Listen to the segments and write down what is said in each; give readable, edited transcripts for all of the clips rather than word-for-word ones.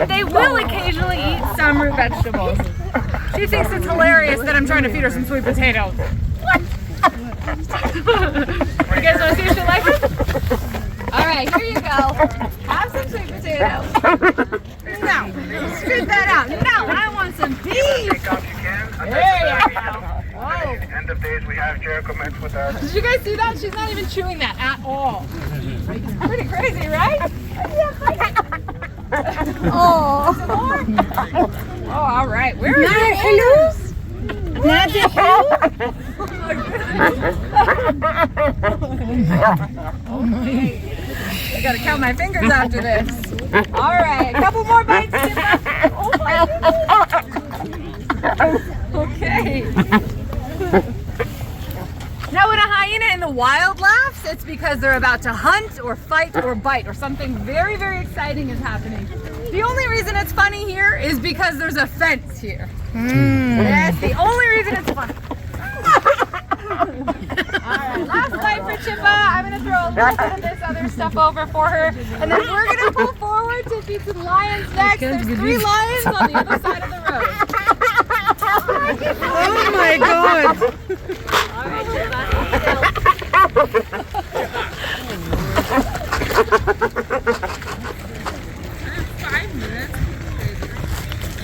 they will occasionally eat some root vegetables. She thinks it's hilarious that I'm trying to feed her some sweet potatoes. What? You guys want to see if she likes it? Alright, here you go. Have some sweet potatoes. No, spit that out. No, I want some beef. There you go. Oh. End of days we have Jericho mixed with us. Did you guys see that? She's not even chewing that at all. It's pretty crazy, right? Oh. Oh, all right. Where are your ears? Not the Okay. I gotta count my fingers after this. All right, a couple more bites. Oh my goodness. Okay. Now when a hyena in the wild laughs, it's because they're about to hunt or fight or bite or something very, very exciting is happening. The only reason it's funny here is because there's a fence here. That's the only reason it's funny. Alright, last bite for Chippa. I'm going to throw a little bit of this other stuff over for her. And then we're going to pull forward to feed some lions next. There's 3 lions on the other side of the road. Oh my God. Alright, Chippa.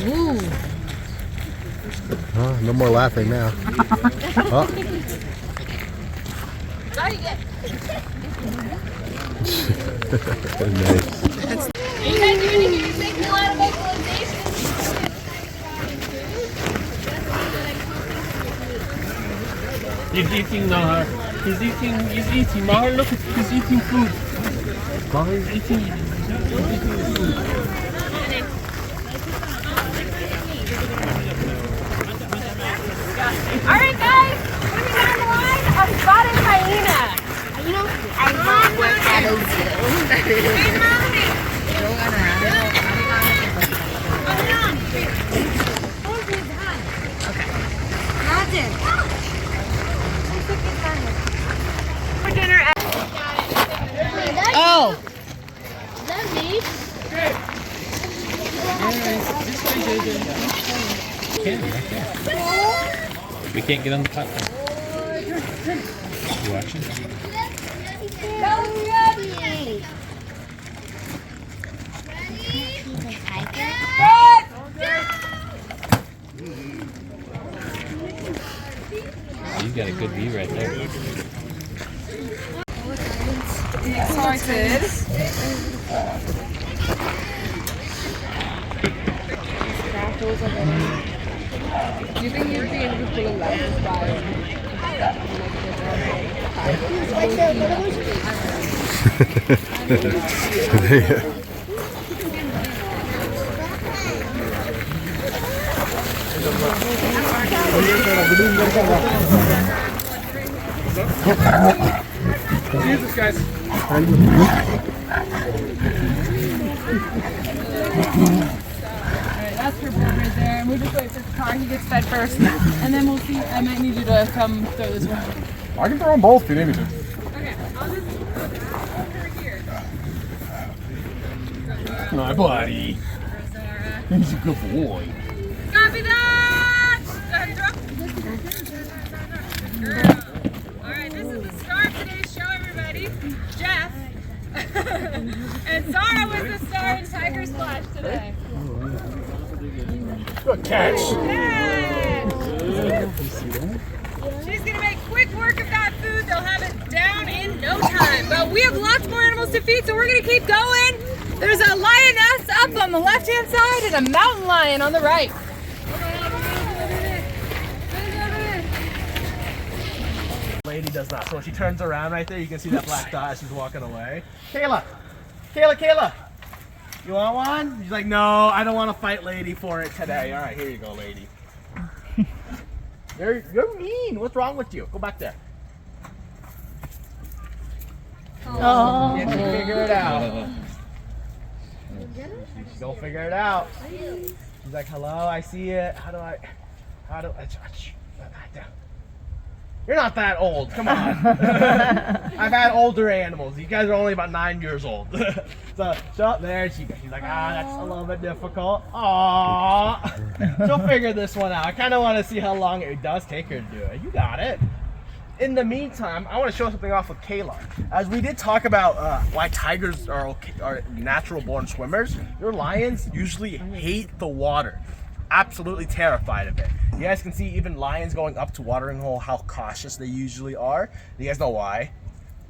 Ooh. Oh, no more laughing now. Oh. Nice. You guys doing it here? Taking a lot of vocalization. He's eating Mahar. He's eating. Mahar, look, he's eating food. Mahar is eating food. Alright guys, moving down the line, a spotted hyena. You know, I love what shadows do. Hey mommy! Okay. Nothing. For dinner at... Oh. Is that me? We can't get on the platform. You watching? You got a good view right there. Excited. Do you think you'd be able to pull a lens by? Jesus, guys. That's her bird right there, and we just wait for the car. He gets fed first, and then we'll see. I might need you to come throw this one. I can throw them both if you need me to. Okay, I'll just put her here. My buddy. He's a good boy. Copy that! Go ahead and throw. Girl. Alright, this is the star of today's show, everybody. Jeff. And Zara was the star in Tiger Splash today. Good catch. Yeah. She's going to make quick work of that food. They'll have it down in no time. But we have lots more animals to feed, so we're going to keep going. There's a lioness up on the left-hand side and a mountain lion on the right. Lady does not. So when she turns around right there, you can see that black dot as she's walking away. Kayla! Kayla! You want one? She's like, no, I don't want to fight lady for it today. All right, here you go, lady. You're mean. What's wrong with you? Go back there. Oh. Can you figure it out? Go figure it out. She's like, hello, I see it. How do I? You're not that old. Come on. I've had older animals. You guys are only about 9 years old. So there she goes. She's like, that's a little bit difficult. Aww. She'll figure this one out. I kind of want to see how long it does take her to do it. You got it. In the meantime, I want to show something off with Kayla. As we did talk about why tigers are natural born swimmers, your lions usually hate the water. Absolutely terrified of it. You guys can see even lions going up to watering hole, how cautious they usually are. You guys know why?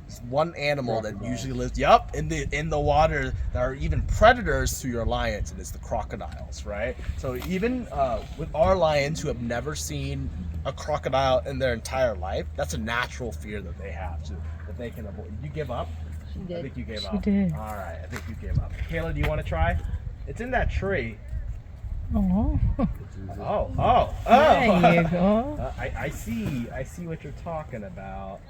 It's one animal that usually lives in the water that are even predators to your lions, and it's the crocodiles, right? So even with our lions who have never seen a crocodile in their entire life, that's a natural fear that they have, so that they can avoid. You give up? She did. I think you gave She up. did. All right, I think you gave up. Kayla, do you want to try? It's in that tree. Oh. Oh. There you go. I see what you're talking about.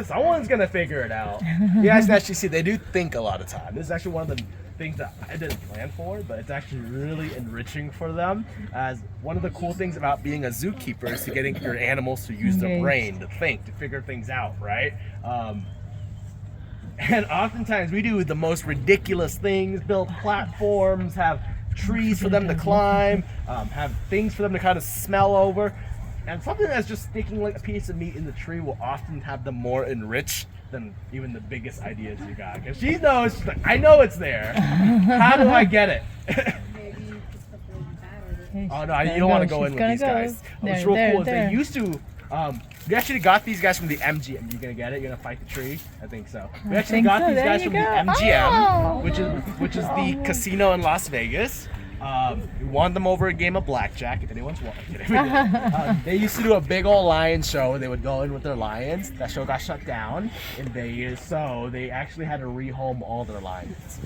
Someone's gonna figure it out. You guys can actually see they do think a lot of time. This is actually one of the things that I didn't plan for, but it's actually really enriching for them. As one of the cool things about being a zookeeper is to getting your animals to use their brain, to think, to figure things out, right? And oftentimes we do the most ridiculous things, build platforms, have trees for them to climb, have things for them to kind of smell over. And something that's just sticking like a piece of meat in the tree will often have them more enriched than even the biggest ideas you got. Because she knows, she's like, I know it's there. How do I get it? Oh no, you don't want to go in with these guys. What's real cool is they used to, we actually got these guys from the MGM. You gonna get it? You're gonna fight the tree? I think so. We actually got these guys from the MGM, which is the casino in Las Vegas. We won them over a game of blackjack. If anyone's won, they used to do a big old lion show. They would go in with their lions. That show got shut down in Vegas, so they actually had to rehome all their lions.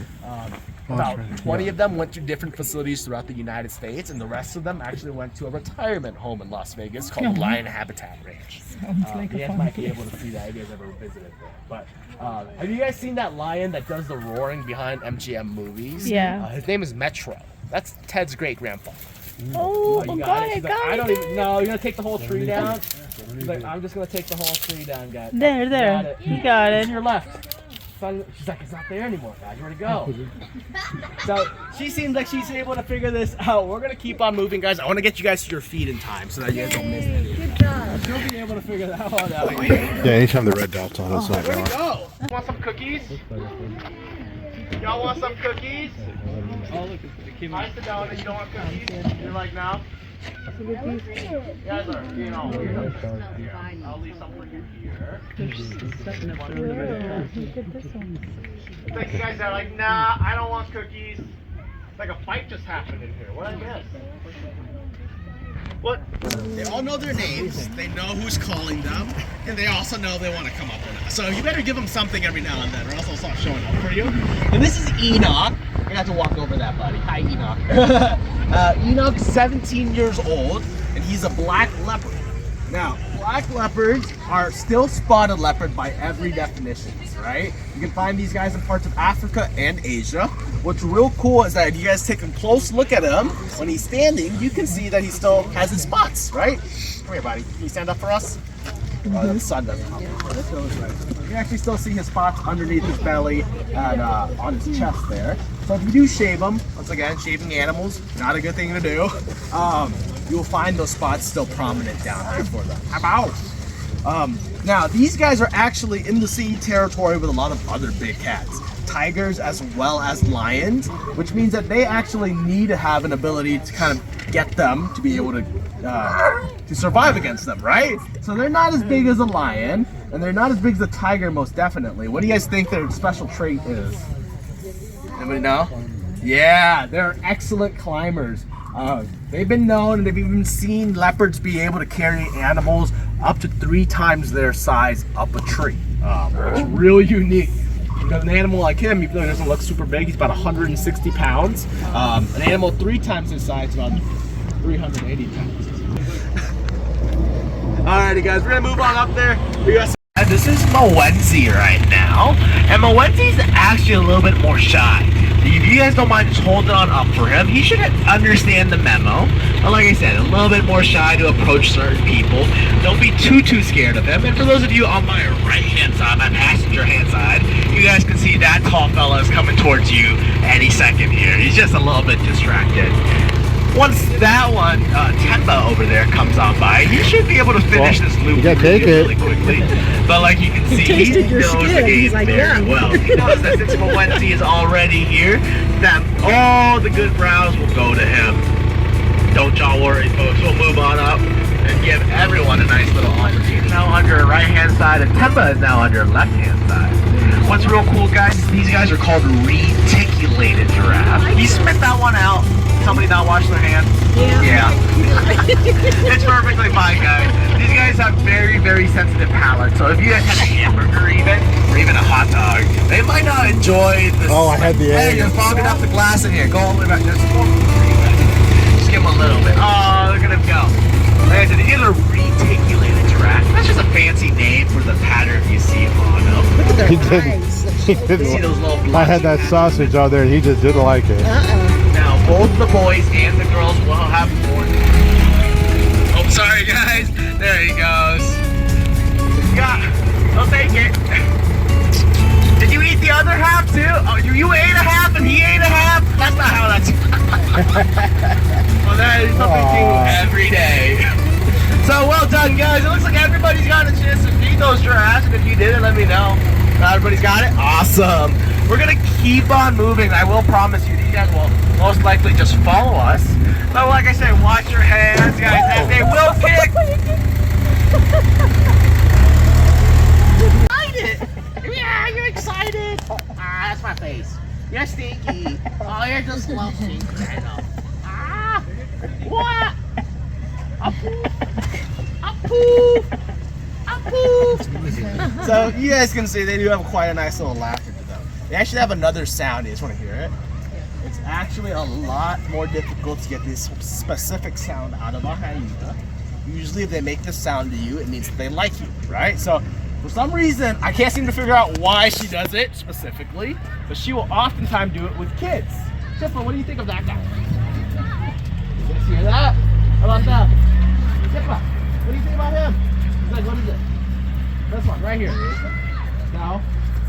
About 20 of them went to different facilities throughout the United States, and the rest of them actually went to a retirement home in Las Vegas called Lion Habitat Ranch. You guys might be able to see that if you guys ever visited there. But have you guys seen that lion that does the roaring behind MGM movies? Yeah. His name is Metro. That's Ted's great-grandfather. Oh, You got it? She's like, I don't even know. You're going to take the whole tree down? She's like, I'm just going to take the whole tree down, guys. There. Got it. You got To it. your left. She's like, it's not there anymore, guys. Where'd it go? So she seems like she's able to figure this out. We're going to keep on moving, guys. I want to get you guys to your feet in time so that you guys don't miss anything. Good job. She'll be able to figure that one out. Yeah, anytime the red dot's on, it's not Where'd it going. go? Want some cookies? Y'all want some cookies? Oh, look, it came I sit down and you don't want cookies? You're like, no? You guys are being all weird. Here, I'll leave some for you here. Look at this one. It's like you guys are like, nah, I don't want cookies. It's like a fight just happened in here. What I miss? What? They all know their names, they know who's calling them, and they also know they want to come up with us. So you better give them something every now and then, or else they'll stop showing up for you. And this is Enoch. I got to walk over that, buddy. Hi, Enoch. Enoch's 17 years old, and he's a black leopard. Now, black leopards are still spotted leopard by every definition, right? You can find these guys in parts of Africa and Asia. What's real cool is that if you guys take a close look at him, when he's standing, you can see that he still has his spots, right? Come here, buddy. Can you stand up for us? Oh, the sun doesn't help. You can actually still see his spots underneath his belly and on his chest there. So if you do shave him, once again, shaving animals, not a good thing to do. You'll find those spots still prominent down there for them. How about? Now, these guys are actually in the same territory with a lot of other big cats. Tigers as well as lions, which means that they actually need to have an ability to kind of get them to be able to survive against them, right? So they're not as big as a lion, and they're not as big as a tiger, most definitely. What do you guys think their special trait is? Anybody know? Yeah, they're excellent climbers. They've been known and they've even seen leopards be able to carry animals up to 3 times their size up a tree. It's really unique. Because an animal like him, even though he doesn't look super big, he's about 160 pounds. An animal 3 times his size, about 380 pounds. Alrighty guys, we're gonna move on up there. This is Mawenzi right now. And Mawenzi's actually a little bit more shy. if you guys don't mind just holding on up for him, he should understand the memo. But like I said, a little bit more shy to approach certain people. Don't be too scared of him. And for those of you on my right hand side, my passenger hand side, you guys can see that tall fella is coming towards you any second here. He's just a little bit distracted. Once that one, Temba over there comes on by, he should be able to finish this loop really quickly. But like you can see, he knows the game very well. He knows that since Moenzi is already here, that all the good browse will go to him. Don't y'all worry, folks. We'll move on up and give everyone a nice little opportunity. He's now under your right-hand side, and Temba is now under your left-hand side. What's real cool, guys, is these guys are called reticulated giraffe. You spit that one out. Somebody not washing their hands? Yeah. It's perfectly fine, guys. These guys have very sensitive palates, so if you guys had a hamburger or even a hot dog, they might not enjoy this. Oh, I had the egg. Hey, you're fogging up the glass in here. Go all the way back. Just give them a little bit. Oh, look at him go. Like I said, these guys are reticulated giraffe. That's just a fancy name for the pattern you see on them. Look at their He didn't. eyes. He See didn't. those little I had that blotchy sausage out there. He just didn't like it. Now, both the boys and the girls will have more. Oh, sorry, guys. There he goes. Yeah, I'll take it. Did you eat the other half too? Oh, you ate a half and he ate a half? That's not how that's. Well, that is something to do every day. So well done, guys. It looks like everybody's got a chance to feed those giraffes, and if you did it, let me know. Everybody's got it? Awesome. We're gonna keep on moving. I will promise you, these guys will most likely just follow us. But like I said, watch your hands, guys, as they will kick. Excited! Yeah, you're excited. Ah, that's my face. You're stinky. Oh, you're just love stinky. I know. Ah, what? A poof. A poof. A poof. So you guys can see they do have quite a nice little laughter to them. They actually have another sound. You just want to hear it? It's actually a lot more difficult to get this specific sound out of a hyena. Usually if they make this sound to you, it means that they like you, right? So for some reason, I can't seem to figure out why she does it specifically, but she will oftentimes do it with kids. Tiffany, what do you think of that guy? You guys hear that? How about that? Tiffany, what do you think about him? He's like, what is it? This one, right here. No?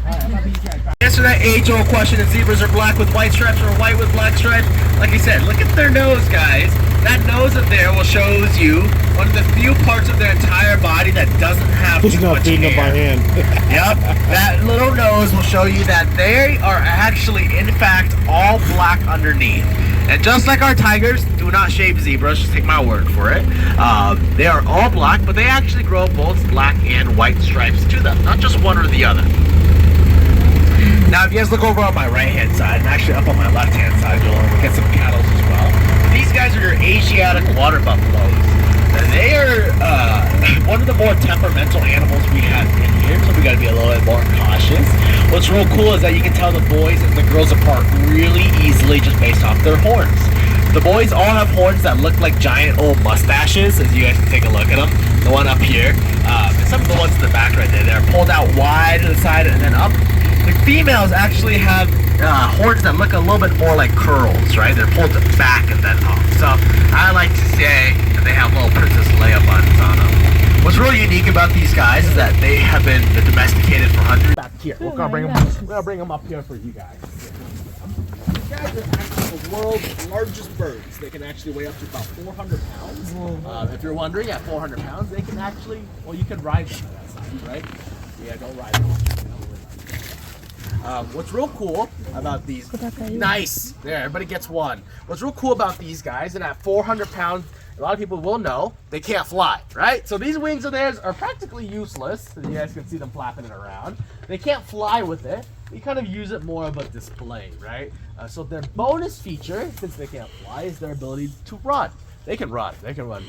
Alright, I'm about these guys. Answer that age-old question if zebras are black with white stripes or white with black stripes. Like I said, look at their nose, guys. That nose up there will show you one of the few parts of their entire body that doesn't have He's too not much feeding them by hair. hand. Yep, that little nose will show you that they are actually, in fact, all black underneath. And just like our tigers do not shave zebras, just take my word for it. They are all black, but they actually grow both black and white stripes to them, not just one or the other. Now, if you guys look over on my right-hand side, and actually up on my left-hand side, you'll look at some cattle as well. These guys are your Asiatic water buffaloes. And they are one of the more temperamental animals we have in here, so we got to be a little bit more cautious. What's real cool is that you can tell the boys and the girls apart really easily just based off their horns. The boys all have horns that look like giant old mustaches, as you guys can take a look at them. The one up here, and some of the ones in the back right there, they're pulled out wide to the side and then up. The females actually have horns that look a little bit more like curls, right? They're pulled back and then up. So I like to say that they have little Princess Leia buttons on them. What's really unique about these guys is that they have been domesticated for hundreds. Back here, we're gonna bring them up here for you guys. These guys are actually the world's largest birds. They can actually weigh up to about 400 pounds. If you're wondering, at 400 pounds, they can actually, well, you can ride them on that side, right? Yeah, don't ride them. What's real cool about these, nice, there, everybody gets one. What's real cool about these guys, and at 400 pounds, a lot of people will know, they can't fly, right? So these wings of theirs are practically useless, as you guys can see them flapping it around. They can't fly with it, we kind of use it more of a display, right? So their bonus feature, since they can't fly, is their ability to run. They can run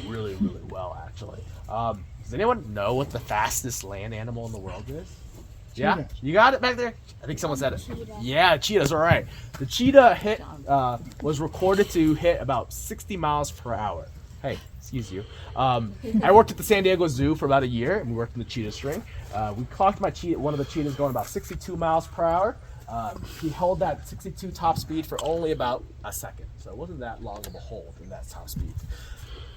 really, really well, actually. Does anyone know what the fastest land animal in the world is? Yeah, you got it back there? I think someone said it. Cheetah. Yeah, cheetah's all right. The cheetah was recorded to hit about 60 miles per hour. Hey, excuse you. I worked at the San Diego Zoo for about a year, and we worked in the cheetah string. We clocked one of the cheetahs going about 62 miles per hour. He held that 62 top speed for only about a second, so it wasn't that long of a hold in that top speed.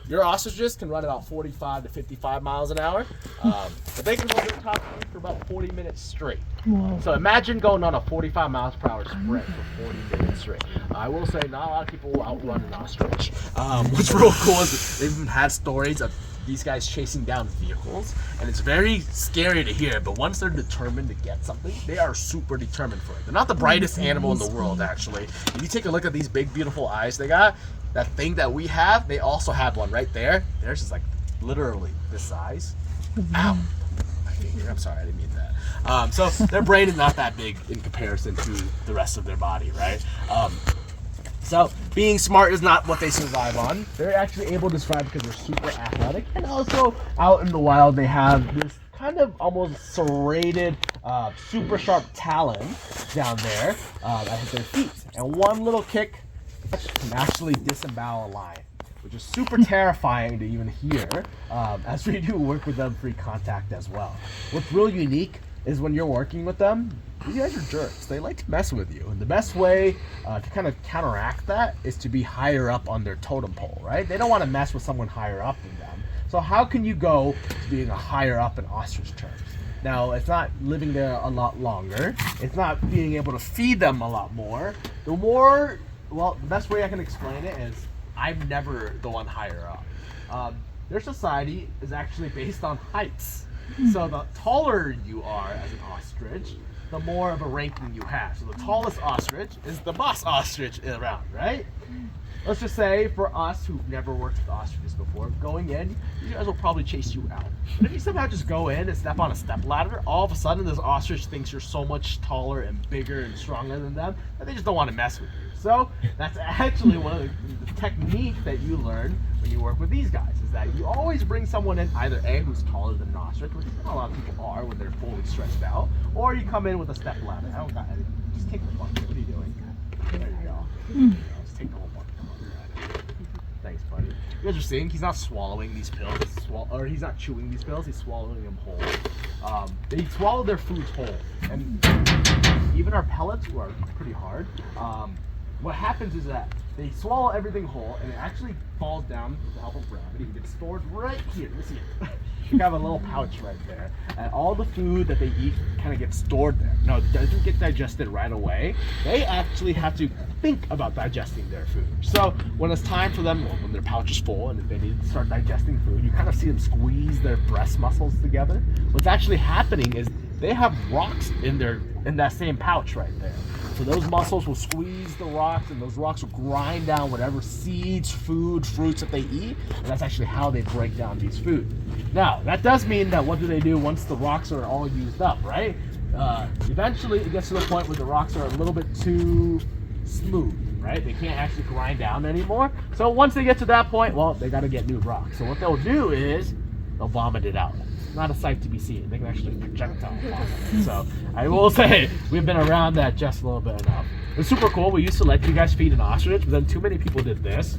Your ostriches can run about 45 to 55 miles an hour, but they can hold their top speed for about 40 minutes straight. Wow. So imagine going on a 45 miles per hour sprint for 40 minutes straight. I will say not a lot of people will outrun an ostrich. What's real cool is they've even had stories of these guys chasing down vehicles, and it's very scary to hear, but once they're determined to get something, they are super determined for it. They're not the brightest animal in the world, actually. If you take a look at these big, beautiful eyes they got, that thing that we have, they also have one right there. Theirs is like literally this size. Ow! My finger. I'm sorry, I didn't mean that. So their brain is not that big in comparison to the rest of their body, right? So being smart is not what they survive on. They're actually able to survive because they're super athletic, and also out in the wild they have this kind of almost serrated, super sharp talon down there at their feet, and one little kick can actually disembowel a lion, which is super terrifying to even hear, as we do work with them free contact as well. What's really unique is when you're working with them, these guys are jerks. They like to mess with you, and the best way to kind of counteract that is to be higher up on their totem pole, right? They don't want to mess with someone higher up than them. So how can you go to being a higher up in ostrich terms? Now, it's not living there a lot longer. It's not being able to feed them a lot more. Well, the best way I can explain it is I'm never the one higher up. Their society is actually based on heights. So the taller you are as an ostrich, the more of a ranking you have. So the tallest ostrich is the boss ostrich around, right? Let's just say for us who've never worked with ostriches before, going in, you guys will probably chase you out. But if you somehow just go in and step on a step ladder, all of a sudden this ostrich thinks you're so much taller and bigger and stronger than them that they just don't want to mess with you. So that's actually one of the techniques that you learn when you work with these guys, is that you always bring someone in, either A, who's taller than an ostrich, which not a lot of people are when they're fully stretched out, or you come in with a step ladder. I don't got anything. Just take the bucket. What are you doing? There you go. Just take the whole bucket. Thanks, buddy. You guys are seeing he's not swallowing these pills, or he's not chewing these pills, he's swallowing them whole. They swallow their foods whole, and even our pellets are pretty hard. What happens is that they swallow everything whole, and it actually falls down with the help of gravity. It gets stored right here. Let me see it. You have a little pouch right there, and all the food that they eat kind of gets stored there. No, it doesn't get digested right away. They actually have to think about digesting their food. So when it's time for them, when their pouch is full and they need to start digesting food, you kind of see them squeeze their breast muscles together. What's actually happening is they have rocks in that same pouch right there. So those muscles will squeeze the rocks, and those rocks will grind down whatever seeds, food, fruits that they eat, and that's actually how they break down these food. Now, that does mean that what do they do once the rocks are all used up, right? Eventually, it gets to the point where the rocks are a little bit too smooth, right? They can't actually grind down anymore. So once they get to that point, well, they got to get new rocks. So what they'll do is they'll vomit it out. Not a sight to be seen. They can actually projectile vomit. So I will say we've been around that just a little bit enough. It's super cool. We used to let you guys feed an ostrich, but then too many people did this.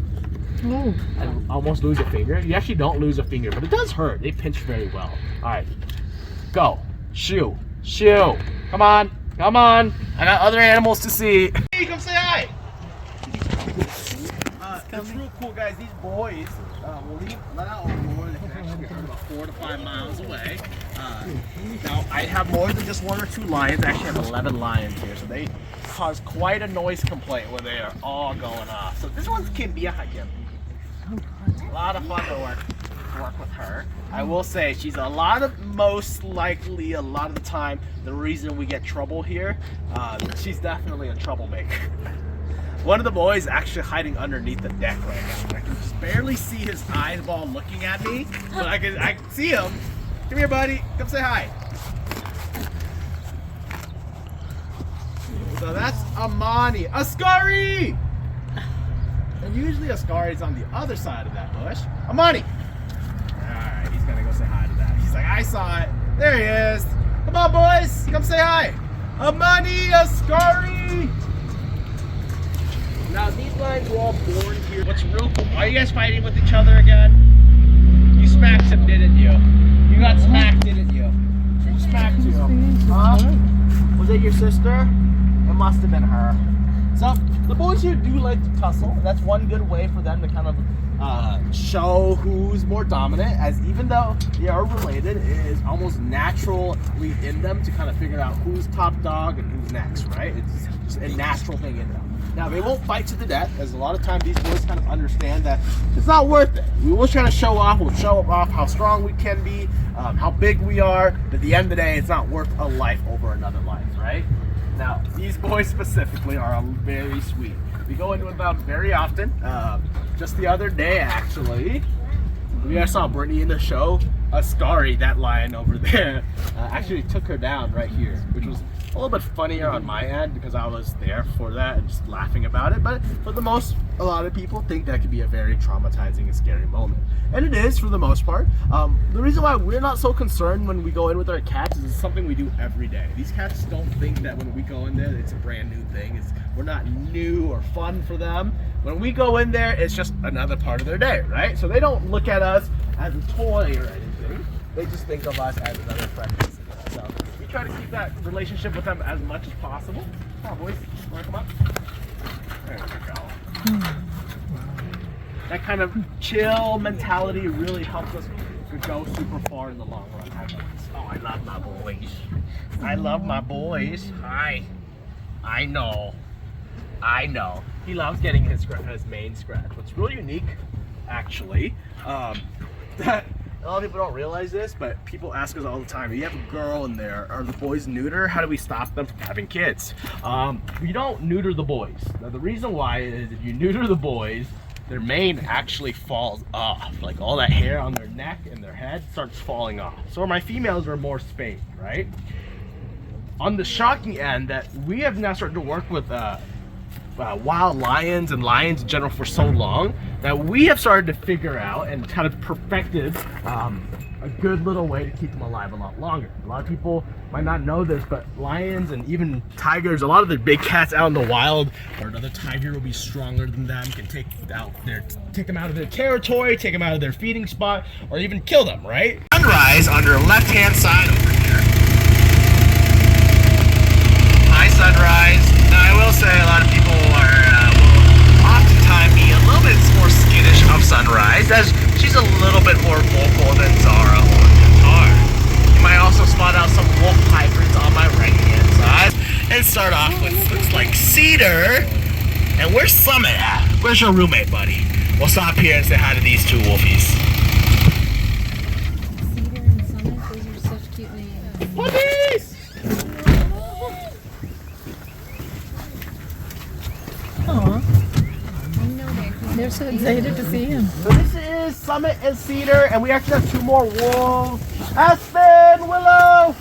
Oh. And almost lose a finger. You actually don't lose a finger, but it does hurt. They pinch very well. All right, go. Shoo. Shoo. Come on. Come on. I got other animals to see. Hey, come say hi. It's real cool, guys. These boys will let out a roar that can actually be heard about 4 to 5 miles away. Now, I have more than just 1 or 2 lions. I actually have 11 lions here, so they cause quite a noise complaint when they are all going off. So this one can be a hike-in. A lot of fun to work with her. I will say she's most likely a lot of the time the reason we get trouble here. She's definitely a troublemaker. One of the boys is actually hiding underneath the deck right now. I can just barely see his eyeball looking at me, but I can see him. Come here, buddy. Come say hi. So that's Amani. Ascari! And usually Ascari's on the other side of that bush. Amani! Alright, he's gonna go say hi to that. He's like, I saw it. There he is. Come on, boys. Come say hi. Amani, Ascari! Now, these lions were all born here. What's real cool? Are you guys fighting with each other again? You smacked him, didn't you? You got smacked, didn't you? Who smacked you? Huh? Was it your sister? must have been her. So the boys here do like to tussle, and that's one good way for them to kind of show who's more dominant, as even though they are related, it is almost naturally in them to kind of figure out who's top dog and who's next, right? It's just a natural thing in them. Now, they won't fight to the death, as a lot of times these boys kind of understand that it's not worth it. We will try to show off, we'll show off how strong we can be, how big we are, but at the end of the day, it's not worth a life over another life, right? Now, these boys specifically are very sweet. We go into them very often. Just the other day, actually, we guys saw Brittany in the show. Ascari, that lion over there, actually took her down right here, which was a little bit funnier on my end because I was there for that and just laughing about it. But for the most, a lot of people think that could be a very traumatizing and scary moment. And it is for the most part. The reason why we're not so concerned when we go in with our cats is it's something we do every day. These cats don't think that when we go in there, it's a brand new thing. We're not new or fun for them. When we go in there, it's just another part of their day, right? So they don't look at us as a toy or anything. They just think of us as another friend. So we try to keep that relationship with them as much as possible. Come on, boys. Want to come up? There we go. That kind of chill mentality really helps us go super far in the long run. Oh, I love my boys. I love my boys. Hi. I know. He loves getting his main scratch. What's really unique, actually, that a lot of people don't realize this, but people ask us all the time, if you have a girl in there, are the boys neuter? How do we stop them from having kids? We don't neuter the boys. Now, the reason why is if you neuter the boys, their mane actually falls off. Like all that hair on their neck and their head starts falling off. So my females are more spayed, right? On the shocking end, that we have now started to work with wild lions and lions in general for so long that we have started to figure out and kind of perfected a good little way to keep them alive a lot longer. A lot of people might not know this, but lions and even tigers, a lot of the big cats out in the wild, or another tiger will be stronger than them, can take them out of their territory, take them out of their feeding spot, or even kill them, right? Sunrise on your left-hand side over here. Hi, sunrise. Now, I will say a lot of people will oftentimes be a little bit more skittish of Sunrise, as she's a little bit more vocal than Zara or Qatar. You might also spot out some wolf hybrids on my right-hand side. And start off with looks like Cedar. And where's Summit at? Where's your roommate, buddy? We'll stop here and say hi to these two wolfies. Cedar and Summit, those are such cute names. Puppies! Aw, I know they're they're so excited to see him. So this is Summit and Cedar, and we actually have two more wolves. Aspen, Willow!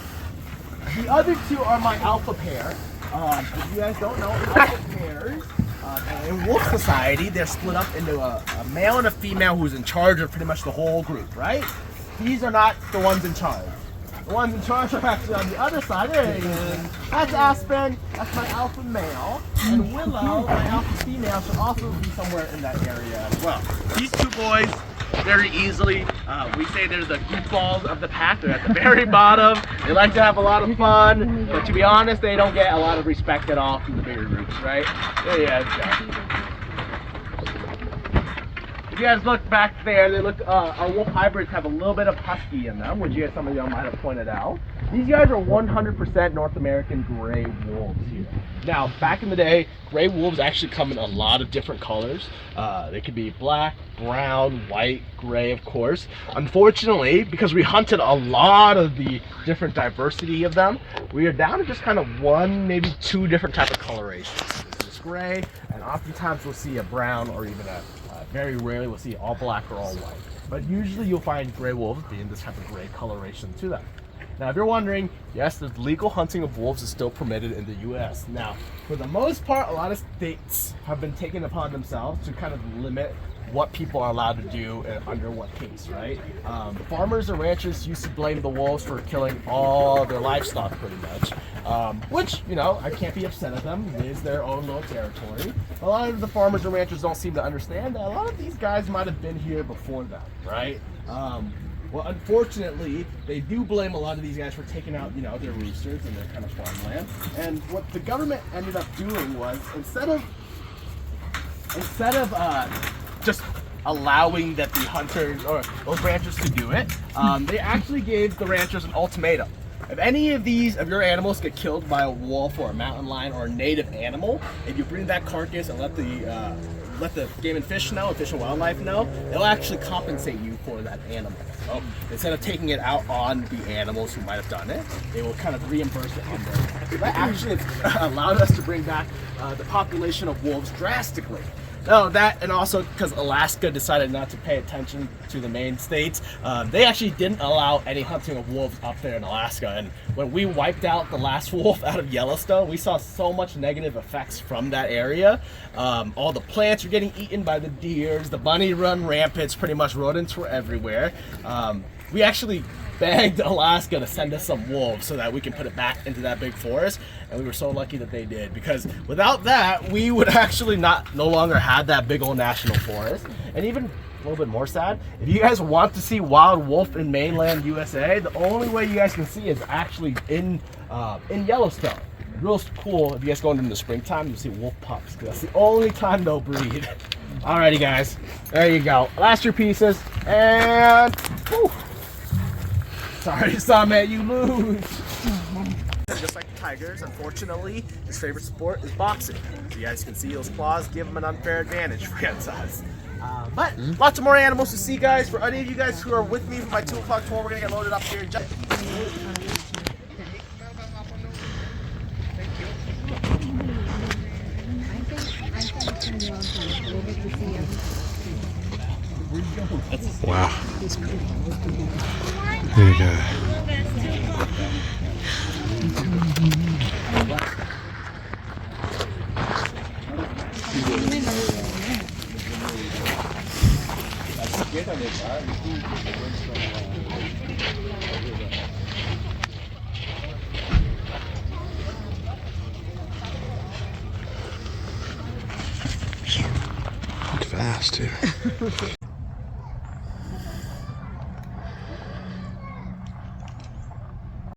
The other two are my alpha pair. If you guys don't know, alpha pairs, in Wolf Society, they're split up into a male and a female who's in charge of pretty much the whole group, right? These are not the ones in charge. The ones in charge are actually on the other side. There he is. That's Aspen. That's my alpha male. And Willow, my alpha female, should also be somewhere in that area as well. These two boys, very easily, we say they're the goofballs of the pack. They're at the very bottom. They like to have a lot of fun, but to be honest, they don't get a lot of respect at all from the bigger groups, right? There he is. If you guys look back there, they look. Our wolf hybrids have a little bit of husky in them, which you guys, some of y'all might have pointed out. These guys are 100% North American gray wolves here. Now, back in the day, gray wolves actually come in a lot of different colors. They could be black, brown, white, gray, of course. Unfortunately, because we hunted a lot of the different diversity of them, we are down to just kind of one, maybe two different type of colorations. This is gray, and oftentimes we'll see a brown or even very rarely we'll see all black or all white. But usually you'll find gray wolves being this type of gray coloration to them. Now, if you're wondering, yes, the legal hunting of wolves is still permitted in the U.S. Now, for the most part, a lot of states have been taking upon themselves to kind of limit what people are allowed to do and under what case, right? Farmers and ranchers used to blame the wolves for killing all their livestock pretty much, which, you know, I can't be upset at them. It is their own little territory. A lot of the farmers and ranchers don't seem to understand that a lot of these guys might have been here before them, right? Well, unfortunately, they do blame a lot of these guys for taking out, their roosters and their kind of farmland. And what the government ended up doing was instead of just allowing that the hunters or those ranchers to do it, they actually gave the ranchers an ultimatum. If any of your animals get killed by a wolf or a mountain lion or a native animal, if you bring that carcass and let the Game and Fish know, and Fish and Wildlife know, they'll actually compensate you for that animal. So instead of taking it out on the animals who might have done it, they will kind of reimburse it on their. So that actually allowed us to bring back the population of wolves drastically. No, that, and also because Alaska decided not to pay attention to the main states, they actually didn't allow any hunting of wolves up there in Alaska. And when we wiped out the last wolf out of Yellowstone, we saw so much negative effects from that area. All the plants were getting eaten by the deers, the bunny run rampant, pretty much rodents were everywhere. We actually begged Alaska to send us some wolves so that we can put it back into that big forest, and we were so lucky that they did, because without that we would actually no longer have that big old national forest. And even a little bit more sad, if you guys want to see wild wolf in mainland USA, the only way you guys can see is actually in Yellowstone. Real cool. If you guys go in the springtime, you'll see wolf pups, because that's the only time they'll breed. Alrighty guys, there you go, last 2 pieces, and whew. Sorry, Summit, you lose. Just like the Tigers, unfortunately, his favorite sport is boxing. So you guys can see those claws give him an unfair advantage against us. But lots of more animals to see, guys. For any of you guys who are with me for my 2 o'clock tour, we're gonna get loaded up here. Wow. There you go. Look fast too.